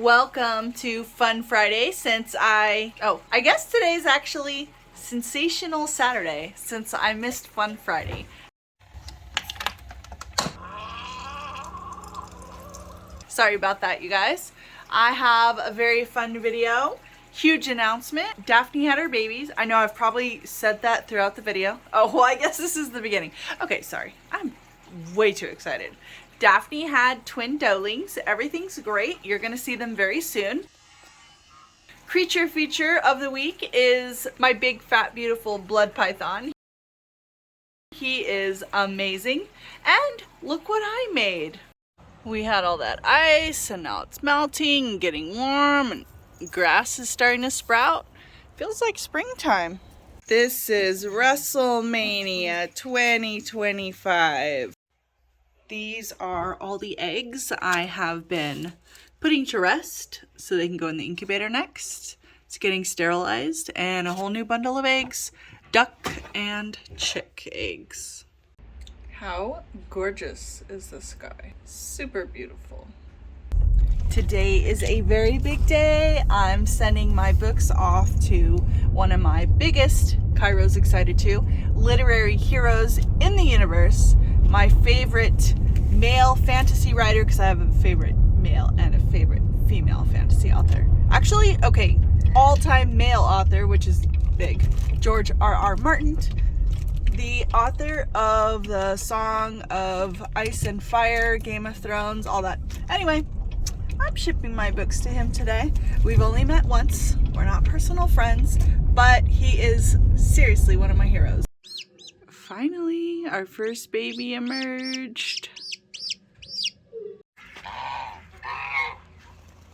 Welcome to Fun Friday since I guess today's actually Sensational Saturday since I missed Fun Friday. Sorry about that, you guys. I have a very fun video. Huge announcement. Daphne had her babies. I know I've probably said that throughout the video. Oh, well, I guess this is the beginning. Okay, sorry. I'm way too excited. Daphne had twin doelings. Everything's great. You're gonna see them very soon. Creature feature of the week is my big fat beautiful blood python. He is amazing. And look what I made. We had all that ice and now it's melting and getting warm and grass is starting to sprout. Feels like springtime. This is WrestleMania 2025. These are all the eggs I have been putting to rest so they can go in the incubator next. It's getting sterilized and a whole new bundle of eggs, duck and chick eggs. How gorgeous is this sky? Super beautiful. Today is a very big day. I'm sending my books off to one of my biggest, Cairo's excited too, literary heroes in the universe. My favorite male fantasy writer, because I have a favorite male and a favorite female fantasy author. Actually, okay, all-time male author, which is big, George R.R. Martin, the author of the Song of Ice and Fire, Game of Thrones, all that. Anyway, I'm shipping my books to him today. We've only met once. We're not personal friends, but he is seriously one of my heroes. Finally, our first baby emerged.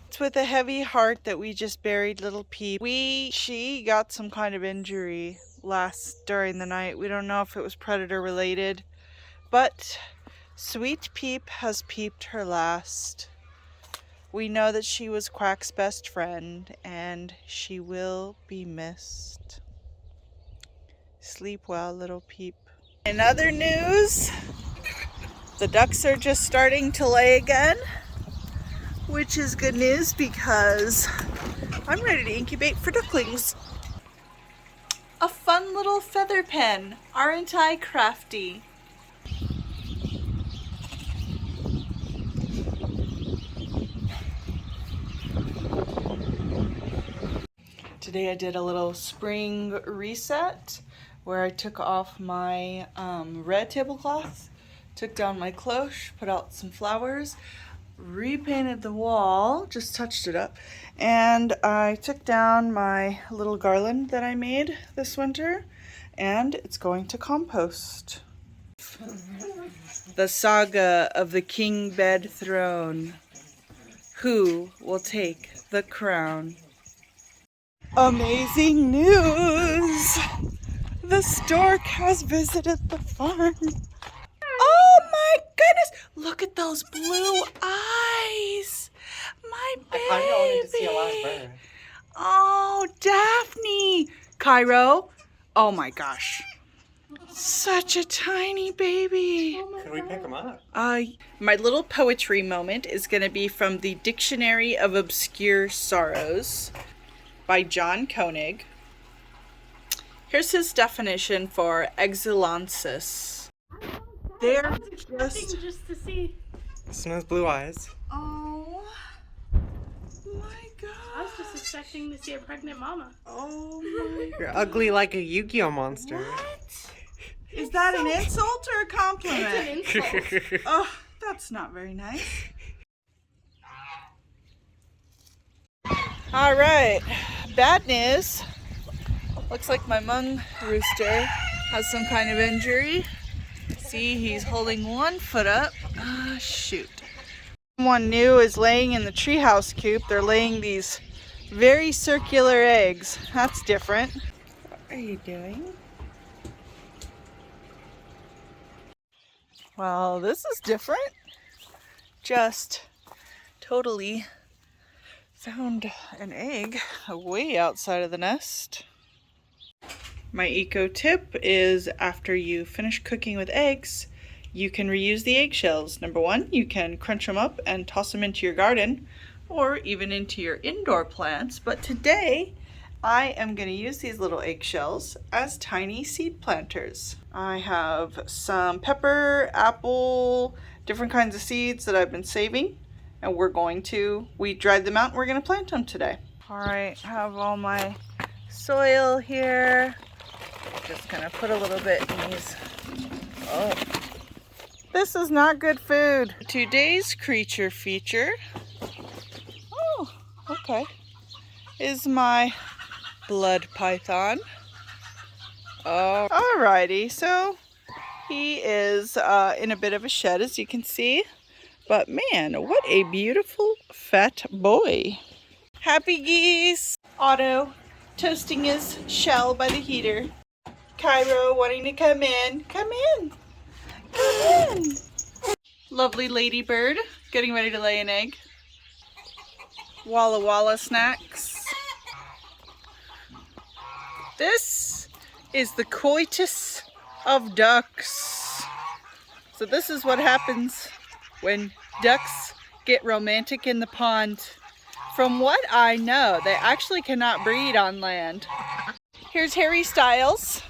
It's with a heavy heart that we just buried little Peep. She got some kind of injury during the night. We don't know if it was predator related, but sweet Peep has peeped her last. We know that she was Quack's best friend and she will be missed. Sleep well, little Peep. In other news, the ducks are just starting to lay again, which is good news because I'm ready to incubate for ducklings. A fun little feather pen. Aren't I crafty? Today I did a little spring reset where I took off my red tablecloth, took down my cloche, put out some flowers, repainted the wall, just touched it up, and I took down my little garland that I made this winter, and it's going to compost. The saga of the king bed throne. Who will take the crown? Amazing news! The stork has visited the farm. Oh my goodness! Look at those blue eyes! My baby! I kinda wanted to see a live bird. Oh, Daphne! Cairo! Oh my gosh. Such a tiny baby. Could we pick him up? My little poetry moment is going to be from the Dictionary of Obscure Sorrows by John Koenig. Here's his definition for exulances. They're just to see. Snow's blue eyes. Oh my god. I was just expecting to see a pregnant mama. Oh my You're ugly like a Yu-Gi-Oh monster. What? Is that an insult or a compliment? It's an insult. Oh, that's not very nice. All right, bad news. Looks like my mung rooster has some kind of injury. See, he's holding one foot up. Ah, shoot. Someone new is laying in the treehouse coop. They're laying these very circular eggs. That's different. What are you doing? Well, this is different. Just totally found an egg way outside of the nest. My eco tip is after you finish cooking with eggs, you can reuse the eggshells. Number one, you can crunch them up and toss them into your garden, or even into your indoor plants. But today I am going to use these little eggshells as tiny seed planters. I have some pepper, apple, different kinds of seeds that I've been saving, and we dried them out and we're going to plant them today. All right, I have all my soil here. Just going to put a little bit in these. Oh, this is not good food. Today's creature feature, oh, okay, is my blood python. Alrighty, so he is in a bit of a shed, as you can see. But man, what a beautiful fat boy. Happy geese. Otto toasting his shell by the heater. Cairo wanting to come in. Come in. Come in. Lovely ladybird getting ready to lay an egg. Walla Walla snacks. This is the coitus of ducks. So this is what happens when ducks get romantic in the pond. From what I know, they actually cannot breed on land. Here's Harry Styles.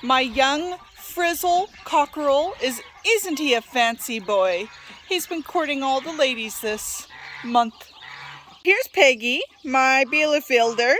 My young frizzle cockerel. Isn't he a fancy boy? He's been courting all the ladies this month. Here's Peggy, my Bielefelder.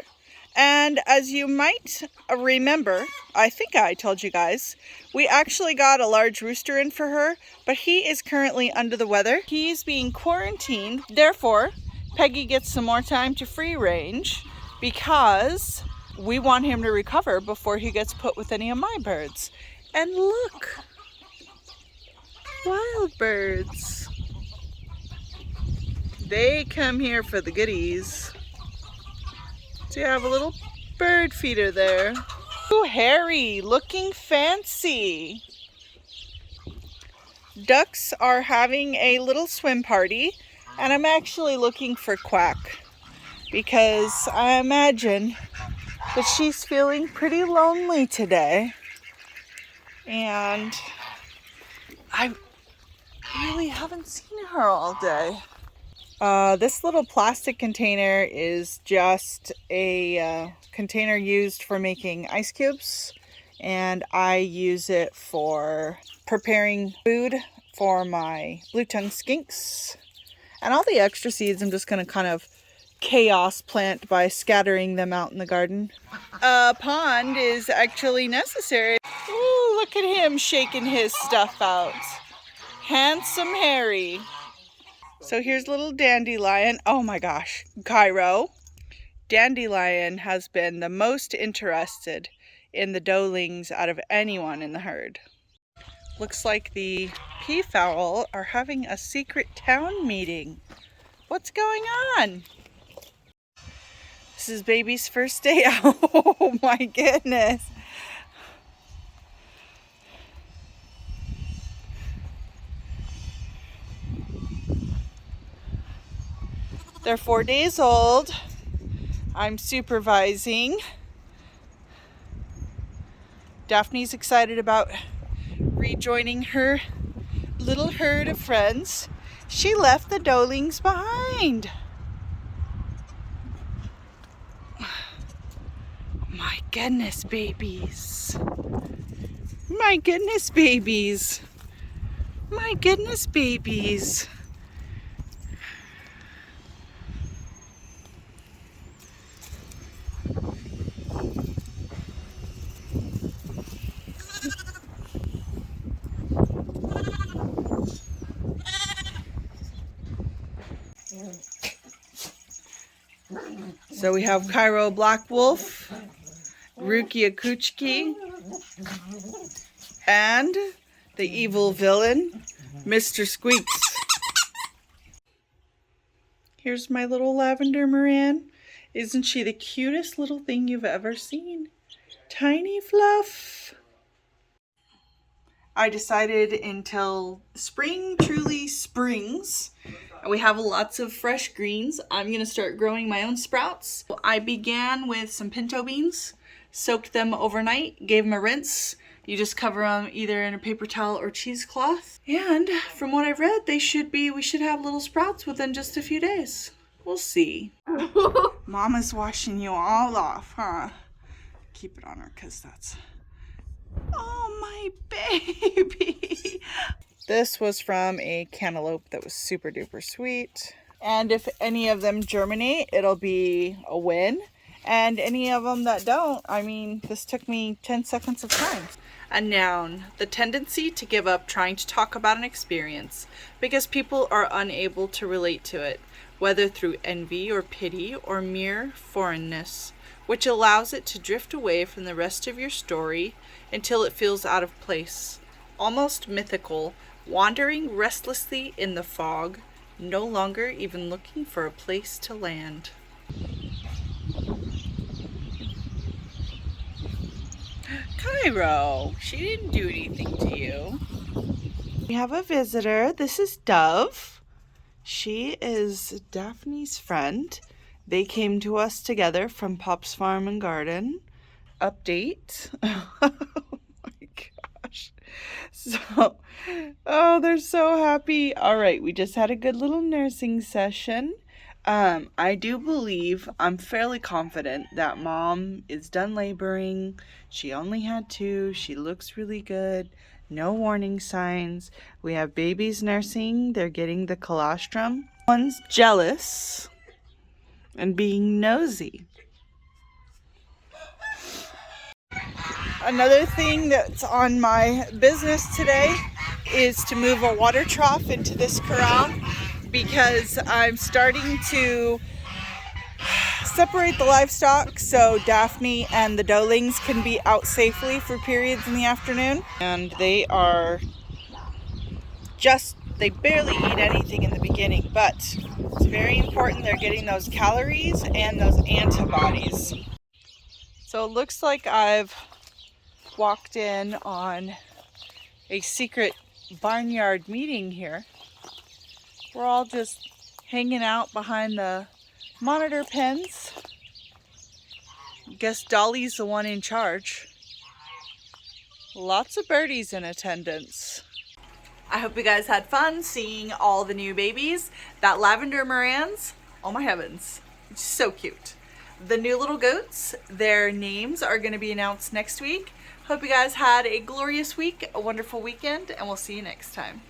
And as you might remember, I think I told you guys, we actually got a large rooster in for her, but he is currently under the weather. He's being quarantined. Therefore, Peggy gets some more time to free range because we want him to recover before he gets put with any of my birds. And look, wild birds. They come here for the goodies. So you have a little bird feeder there. Ooh, Harry, looking fancy. Ducks are having a little swim party, and I'm actually looking for Quack because I imagine that she's feeling pretty lonely today. And I really haven't seen her all day. This little plastic container is just a container used for making ice cubes, and I use it for preparing food for my blue-tongued skinks. And all the extra seeds I'm just going to kind of chaos plant by scattering them out in the garden. A pond is actually necessary. Ooh, look at him shaking his stuff out. Handsome Harry. So here's little Dandelion. Oh my gosh, Cairo. Dandelion has been the most interested in the doelings out of anyone in the herd. Looks like the peafowl are having a secret town meeting. What's going on? This is baby's first day out. Oh my goodness. They're 4 days old. I'm supervising. Daphne's excited about rejoining her little herd of friends. She left the doelings behind. My goodness, babies. My goodness, babies. My goodness, babies. So we have Cairo Black Wolf, Rukia Kuchki, and the evil villain, Mr. Squeaks. Here's my little lavender Moran. Isn't she the cutest little thing you've ever seen? Tiny Fluff. I decided until spring truly springs, and we have lots of fresh greens, I'm going to start growing my own sprouts. I began with some pinto beans, soaked them overnight, gave them a rinse. You just cover them either in a paper towel or cheesecloth. And from what I've read, we should have little sprouts within just a few days. We'll see. Mama's washing you all off, huh? Keep it on her because that's... Oh, my baby. This was from a cantaloupe that was super duper sweet. And if any of them germinate, it'll be a win. And any of them that don't, I mean, this took me 10 seconds of time. A noun, the tendency to give up trying to talk about an experience because people are unable to relate to it, whether through envy or pity or mere foreignness, which allows it to drift away from the rest of your story until it feels out of place, almost mythical, wandering restlessly in the fog, no longer even looking for a place to land. Cairo, she didn't do anything to you. We have a visitor. This is Dove. She is Daphne's friend. They came to us together from Pop's Farm and Garden. Update. Oh my gosh. So, oh, they're so happy. All right, we just had a good little nursing session. I do believe, I'm fairly confident that Mom is done laboring. She only had 2. She looks really good. No warning signs. We have babies nursing. They're getting the colostrum. One's jealous and being nosy. Another thing that's on my business today is to move a water trough into this corral because I'm starting to separate the livestock so Daphne and the doelings can be out safely for periods in the afternoon. And they are they barely eat anything in the beginning, but it's very important they're getting those calories and those antibodies. So it looks like I've walked in on a secret barnyard meeting here. We're all just hanging out behind the monitor pens. Guess Dolly's the one in charge. Lots of birdies in attendance. I hope you guys had fun seeing all the new babies. That lavender Morans, oh my heavens, it's so cute. The new little goats, their names are going to be announced next week. Hope you guys had a glorious week, a wonderful weekend, and we'll see you next time.